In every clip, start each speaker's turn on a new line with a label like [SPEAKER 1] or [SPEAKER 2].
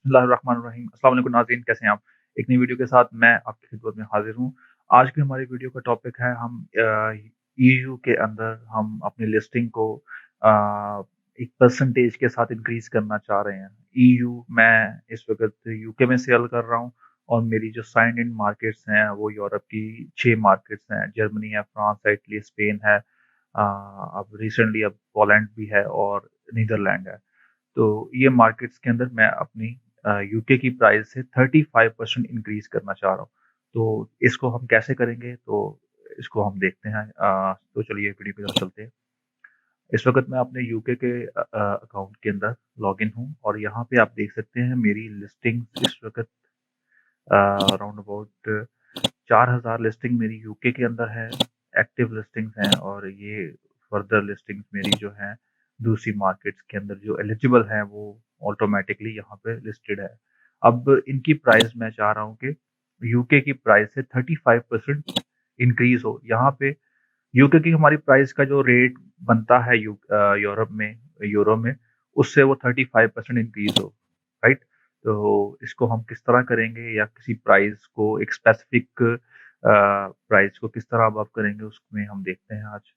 [SPEAKER 1] बिस्मिल्लाहिर्रहमानिर्रहीम। अस्सलाम वालेकुम नाज़रीन, कैसे हैं आप? एक नई वीडियो के साथ मैं आपकी खिदमत में हाज़िर हूँ। आज की हमारी वीडियो का टॉपिक है हम ईयू के अंदर हम अपनी लिस्टिंग को एक परसेंटेज के साथ इंक्रीज़ करना चाह रहे हैं। ईयू मैं इस वक़्त यूके में सेल कर रहा हूँ और मेरी जो साइन्ड इन मार्केट्स हैं वो यूरोप की 6 मार्केट्स हैं। जर्मनी है, फ्रांस है, इटली, स्पेन है, अब रिसेंटली अब पोलैंड भी है और नीदरलैंड है। तो ये मार्केट्स के अंदर मैं अपनी यूके की प्राइस से 35% इंक्रीज़ करना चाह रहा हूँ। तो इसको हम कैसे करेंगे? तो इसको हम देखते हैं। तो चलिए वीडियो की तरफ चलते हैं। इस वक़्त मैं अपने यूके के अकाउंट के अंदर लॉगिन हूँ और यहाँ पे आप देख सकते हैं मेरी लिस्टिंग्स इस वक़्त अराउंड अबाउट 4000 लिस्टिंग मेरी यूके के अंदर है, एक्टिव लिस्टिंग्स हैं और ये फर्दर लिस्टिंग्स मेरी जो हैं दूसरी मार्केट्स के अंदर जो एलिजिबल हैं वो ऑटोमैटिकली यहाँ पे लिस्टेड है। अब इनकी प्राइस मैं चाह रहा हूँ कि यूके की प्राइस से 35% इंक्रीज़ हो। यहाँ पे यूके की हमारी प्राइस का जो रेट बनता है यूरोप में, यूरो में, उससे वो 35% इंक्रीज़ हो, राइट? तो इसको हम किस तरह करेंगे या किसी प्राइस को एक स्पेसिफिक प्राइस को किस तरह अबव करेंगे उसमें हम देखते हैं आज।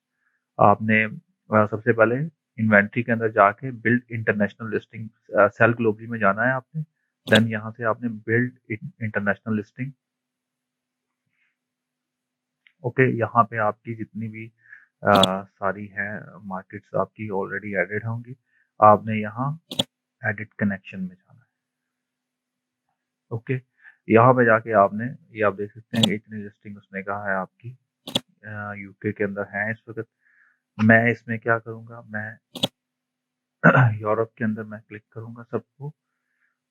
[SPEAKER 1] आपने सबसे पहले इन्वेंटरी के अंदर जाके build international listing sell globally में जाना है आपने। देन यहाँ से आपने बिल्ड इंटरनेशनल लिस्टिंग। ओके, यहाँ पे आपकी जितनी भी सारी हैं मार्केट्स आपकी ऑलरेडी एडेड होंगी। आपने यहाँ एडिट कनेक्शन में जाना है। ओके, यहाँ पे जाके आपने ये आप देख सकते हैं इतनी लिस्टिंग उसने कहा है आपकी यूके के अंदर है इस वक्त। मैं इसमें क्या करूँगा, मैं यूरोप के अंदर मैं क्लिक करूँगा सबको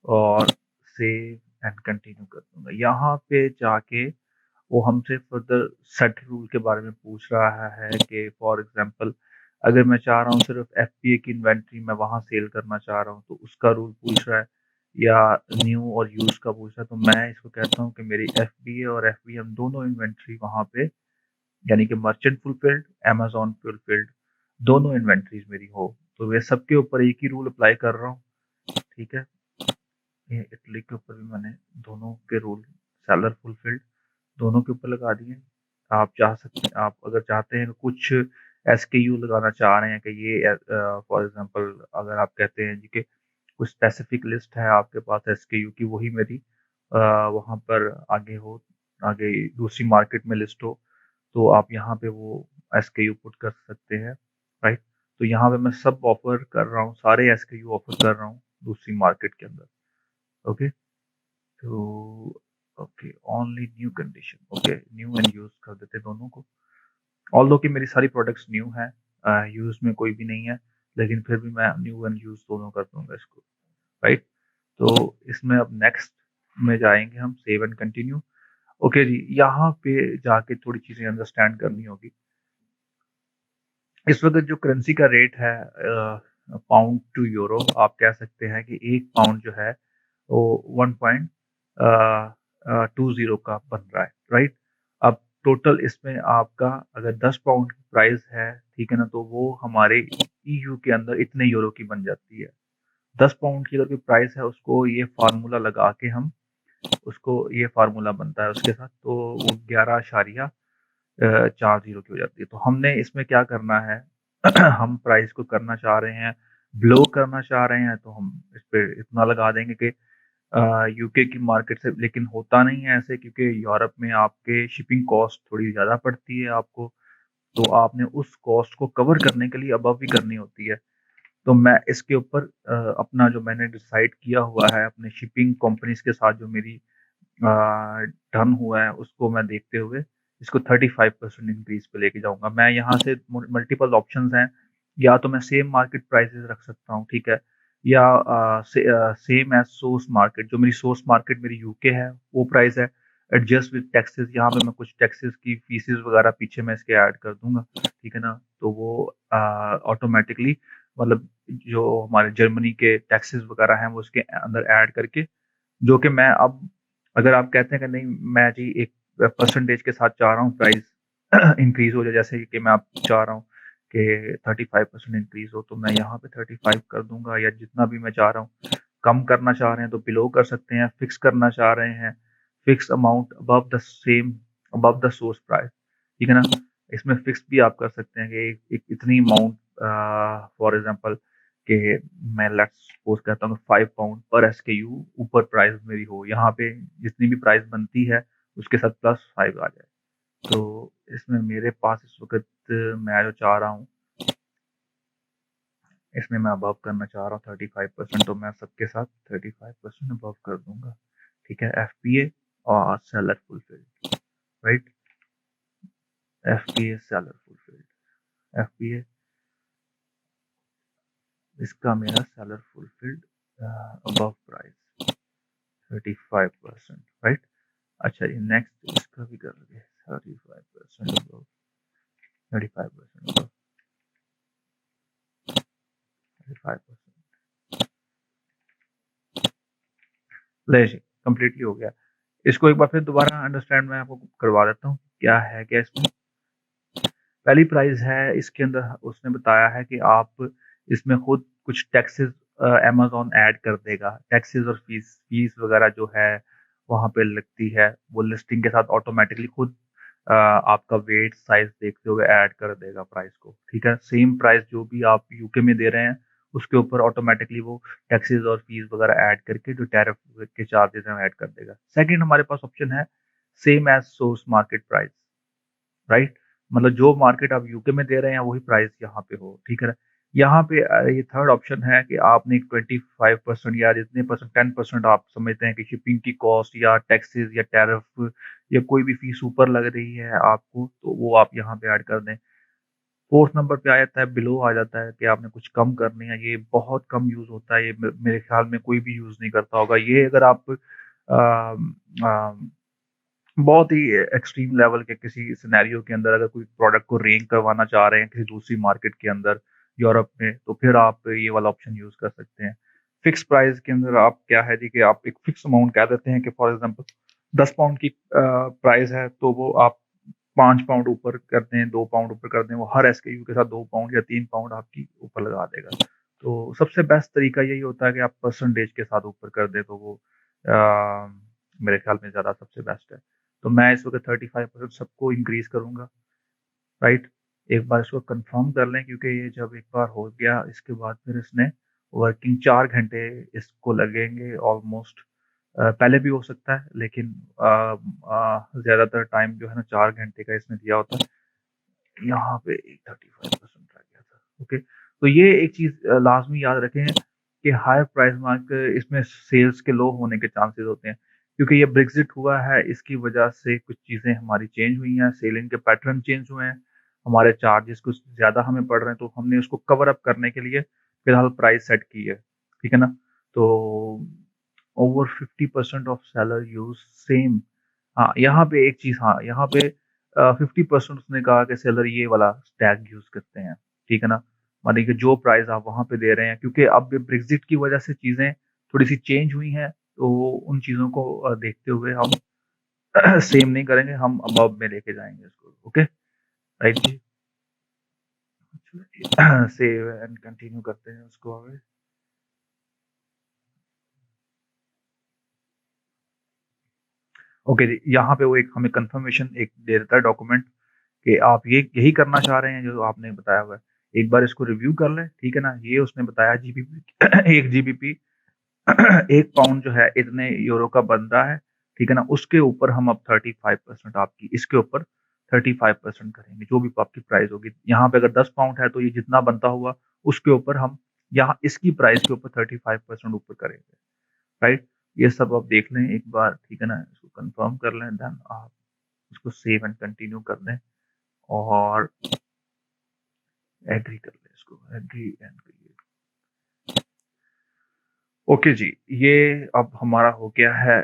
[SPEAKER 1] और सेव एंड कंटिन्यू कर दूंगा। यहाँ पे जाके वो हमसे फर्दर सेट रूल के बारे में पूछ रहा है कि फॉर एग्जांपल अगर मैं चाह रहा हूँ सिर्फ एफपीए की इन्वेंट्री मैं वहाँ सेल करना चाह रहा हूँ तो उसका रूल पूछ रहा है, या न्यू और यूज का पूछ रहा है। तो मैं इसको कहता हूँ कि मेरी एफबीए और एफबीएम दोनों इन्वेंट्री वहाँ पे, यानी कि मर्चेंट फुलफिल्ड, अमेजोन फुलफिल्ड, दोनों इन्वेंट्रीज मेरी हो। तो वे सबके ऊपर एक ही रूल अप्लाई कर रहा हूँ। ठीक है, ये इटली के ऊपर भी मैंने दोनों के रूल सेलर फुलफिल्ड दोनों के ऊपर लगा दिए। आप चाह सकते हैं, आप अगर चाहते हैं कुछ एसकेयू लगाना चाह रहे हैं कि ये फॉर एग्जांपल अगर आप कहते हैं जी कि कुछ स्पेसिफिक लिस्ट है आपके पास एसकेयू की, वही मेरी वहाँ पर आगे हो, आगे दूसरी मार्केट में लिस्ट हो, तो आप यहाँ पे वो एसकेयू पुट कर सकते हैं, राइट? तो यहाँ पे मैं सब ऑफर कर रहा हूँ, सारे एसकेयू ऑफर कर रहा हूँ दूसरी मार्केट के अंदर। ओके, तो okay only new condition, okay new and use कर देते दोनों को। ऑल्दो कि मेरी सारी प्रोडक्ट्स न्यू हैं, यूज में कोई भी नहीं है, लेकिन फिर भी मैं न्यू एंड यूज दोनों कर दूंगा इसको, राइट? तो इसमें अब नेक्स्ट में जाएंगे हम, सेव एंड कंटिन्यू। ओके जी, यहाँ पे जाके थोड़ी चीजें अंडरस्टैंड करनी होगी। इस वक्त जो करेंसी का रेट है पाउंड टू यूरो, आप कह सकते हैं कि एक पाउंड जो है वो 1.20 का बन रहा है, राइट? अब टोटल इसमें आपका अगर 10 पाउंड की प्राइस है, ठीक है ना, तो वो हमारे ईयू के अंदर इतने यूरो की बन जाती है। 10 पाउंड की अगर कोई प्राइस है, उसको ये फार्मूला लगा के हम उसको ये फार्मूला बनता है उसके साथ, तो वो 11.40 की हो जाती है। तो हमने इसमें क्या करना है हम प्राइस को करना चाह रहे हैं, ब्लो करना चाह रहे हैं, तो हम इस पे इतना लगा देंगे कि यूके की मार्केट से, लेकिन होता नहीं है ऐसे, क्योंकि यूरोप में आपके शिपिंग कॉस्ट थोड़ी ज़्यादा पड़ती है आपको, तो आपने उस कॉस्ट को कवर करने के लिए अबव भी करनी होती है। तो मैं इसके ऊपर अपना जो मैंने डिसाइड किया हुआ है अपने शिपिंग कंपनीज के साथ जो मेरी डन हुआ है, उसको मैं देखते हुए इसको 35% इंक्रीज पे लेके जाऊंगा। मैं यहाँ से मल्टीपल ऑप्शंस हैं, या तो मैं सेम मार्केट प्राइसेस रख सकता हूँ, ठीक है, या सेम एज सोर्स मार्केट, जो मेरी सोर्स मार्केट मेरी यूके है वो प्राइस है, एडजस्ट विद टैक्सेस। यहाँ पे मैं कुछ टैक्सेस की फीसेस वगैरह पीछे मैं इसके ऐड कर दूंगा, ठीक है ना, तो वो ऑटोमेटिकली मतलब जो हमारे जर्मनी के टैक्सेस वगैरह हैं वो उसके अंदर ऐड करके, जो कि मैं अब, अगर आप कहते हैं कि नहीं मैं जी एक परसेंटेज के साथ चाह रहा हूँ प्राइस इंक्रीज हो जाए, जैसे कि मैं आप चाह रहा हूँ कि 35% इंक्रीज हो, तो मैं यहाँ पे 35 कर दूंगा, या जितना भी मैं चाह रहा हूँ कम करना चाह रहे हैं तो बिलो कर सकते हैं, फिक्स करना चाह रहे हैं fix amount above the source price, ठीक है ना। इसमें फिक्स भी आप कर सकते हैं कि एक इतनी अमाउंट, फॉर एग्जांपल कि मैं लेट्स सपोज कहता हूँ 5 पाउंड पर एसकेयू ऊपर प्राइस मेरी हो, यहाँ पे जितनी भी प्राइस बनती है उसके साथ +5 आ जाए। तो इसमें मेरे पास इस वक्त मैं जो चाह रहा हूँ, इसमें मैं अबव करना चाह रहा हूँ 35%, तो मैं सबके साथ 35% अबव कर दूंगा, ठीक है। एफपीए और seller fulfilled, right. FPA seller fulfilled, FPA इसका मेरा seller fulfilled above price 35%, right. अच्छा, ये नेक्स्ट इसका भी कर लगे 35% अबव, 35% अबव, 35%। ले जी, कंप्लीटली हो गया। इसको एक बार फिर दोबारा अंडरस्टैंड मैं आपको करवा देता हूँ क्या है क्या इसमें। पहली प्राइस है, इसके अंदर उसने बताया है कि आप इसमें खुद कुछ टैक्सेस अमेज़न ऐड कर देगा, टैक्सेस और फीस वगैरह जो है वहाँ पे लगती है, वो लिस्टिंग के साथ ऑटोमेटिकली खुद आपका वेट साइज देखते हुए ऐड कर देगा प्राइस को, ठीक है। सेम प्राइस जो भी आप यूके में दे रहे हैं उसके ऊपर ऑटोमेटिकली वो टैक्सेस और फीस वगैरह ऐड करके जो टैरिफ के चार्जेस हैं ऐड कर देगा। सेकंड हमारे पास ऑप्शन है same as source market price, right. मतलब जो मार्केट आप यूके में दे रहे हैं वही प्राइस यहाँ पे हो, ठीक है ना। यहाँ पे ये थर्ड ऑप्शन है कि आपने 25% या जितने परसेंट 10% आप समझते हैं कि शिपिंग की कॉस्ट या टैक्सेस या टैरिफ या कोई भी फीस ऊपर लग रही है आपको, तो वो आप यहाँ पे ऐड कर दें। फोर्थ नंबर पे आ जाता है, बिलो आ जाता है कि आपने कुछ कम करनी है। ये बहुत कम यूज होता है, ये मेरे ख्याल में कोई भी यूज नहीं करता होगा ये। अगर आप बहुत ही एक्सट्रीम लेवल के किसी सिनेरियो के अंदर अगर कोई प्रोडक्ट को रैंक करवाना चाह रहे हैं किसी दूसरी मार्केट के अंदर यूरोप में, तो फिर आप ये वाला ऑप्शन यूज कर सकते हैं। फिक्स प्राइस के अंदर आप क्या है जी कि आप एक फिक्स अमाउंट कह देते हैं कि फॉर एग्जांपल 10 पाउंड की प्राइस है, तो वो आप 5 पाउंड ऊपर कर दें, 2 पाउंड ऊपर कर दें, वो हर एसकेयू के साथ 2 पाउंड या 3 पाउंड आपकी ऊपर लगा देगा। तो सबसे बेस्ट तरीका यही होता है कि आप परसेंटेज के साथ ऊपर कर दें, तो वो मेरे ख्याल में ज़्यादा सबसे बेस्ट है। तो मैं इस वक्त 35% सबको इंक्रीज करूंगा, राइट। एक बार इसको कंफर्म कर लें, क्योंकि ये जब एक बार हो गया इसके बाद फिर इसने वर्किंग 4 घंटे इसको लगेंगे ऑलमोस्ट। पहले भी हो सकता है, लेकिन ज़्यादातर टाइम जो है ना 4 घंटे का इसने दिया होता है। यहाँ पे 35% रह गया था, ओके। तो ये एक चीज़ लाजमी याद रखें कि हायर प्राइस मार्क इसमें सेल्स के लो होने के चांसेस होते हैं, क्योंकि ये ब्रेक्सिट हुआ है, इसकी वजह से कुछ चीज़ें हमारी चेंज हुई हैं, सेलिंग के पैटर्न चेंज हुए हैं, हमारे चार्जेस कुछ ज़्यादा हमें पड़ रहे हैं, तो हमने उसको कवर अप करने के लिए फिलहाल प्राइस सेट की है, ठीक है ना। तो over 50% of seller use same. हाँ, यहाँ पे एक चीज़, हाँ यहाँ पे 50% उसने कहा कि सेलर ये वाला टैग यूज करते हैं, ठीक है ना। मानिए कि जो प्राइस आप वहां पे दे रहे हैं, क्योंकि अब ब्रेक्सिट की वजह से चीजें थोड़ी सी चेंज हुई हैं, तो उन चीजों को देखते हुए हम सेम नहीं करेंगे, हम अबव में लेके जाएंगे इसको, ओके, राइट जी। सेव एंड कंटिन्यू करते हैं उसको आगे। ओके जी, यहाँ पे वो एक हमें कंफर्मेशन एक दे देता है डॉक्यूमेंट कि आप ये यही करना चाह रहे हैं जो आपने बताया हुआ है। एक बार इसको रिव्यू कर लें, ठीक है ना। ये उसने बताया जीबीपी 1 जीबीपी 1 पाउंड जो है इतने यूरो का बनता है, ठीक है ना। उसके ऊपर हम अब 35% आपकी इसके ऊपर 35% करेंगे, जो भी आपकी प्राइस होगी। यहाँ पे अगर 10 पाउंड है तो ये जितना बनता हुआ उसके ऊपर हम यहाँ इसकी प्राइस के ऊपर 35% ऊपर करेंगे, राइट। ये सब आप देख लें एक बार, ठीक है ना। इसको कंफर्म कर लें, देन आप इसको सेव एंड कंटिन्यू कर दें और एग्री कर लें, इसको एग्री एंड क्रिएट। ओके जी, ये अब हमारा हो गया है।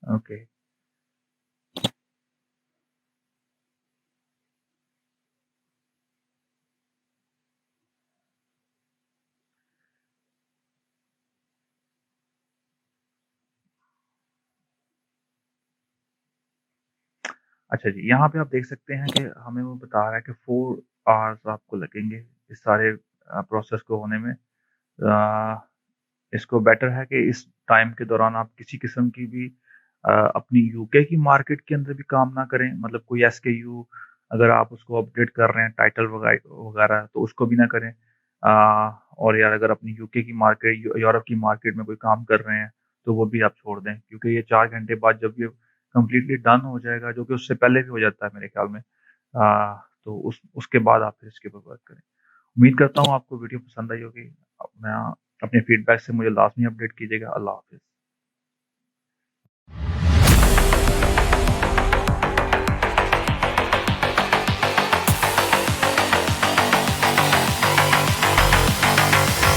[SPEAKER 1] ओके, अच्छा जी, यहाँ पे आप देख सकते हैं कि हमें वो बता रहा है कि 4 आवर्स आपको लगेंगे इस सारे प्रोसेस को होने में। इसको बेटर है कि इस टाइम के दौरान आप किसी किस्म की भी अपनी यूके की मार्केट के अंदर भी काम ना करें, मतलब कोई एसकेयू अगर आप उसको अपडेट कर रहे हैं टाइटल वगैरह तो उसको भी ना करें। और यार अगर अपनी यूके की मार्केट यूरोप की मार्केट में कोई काम कर रहे हैं तो वो भी आप छोड़ दें, क्योंकि ये 4 घंटे बाद जब ये कम्प्लीटली डन हो जाएगा, जो कि उससे पहले भी हो जाता है मेरे ख्याल में, तो उसके बाद आप फिर इसके ऊपर वर्क करें। उम्मीद करता हूँ आपको वीडियो पसंद आई होगी। अपना अपने फीडबैक से मुझे लाजमी अपडेट कीजिएगा। अल्लाह हाफ़िज़।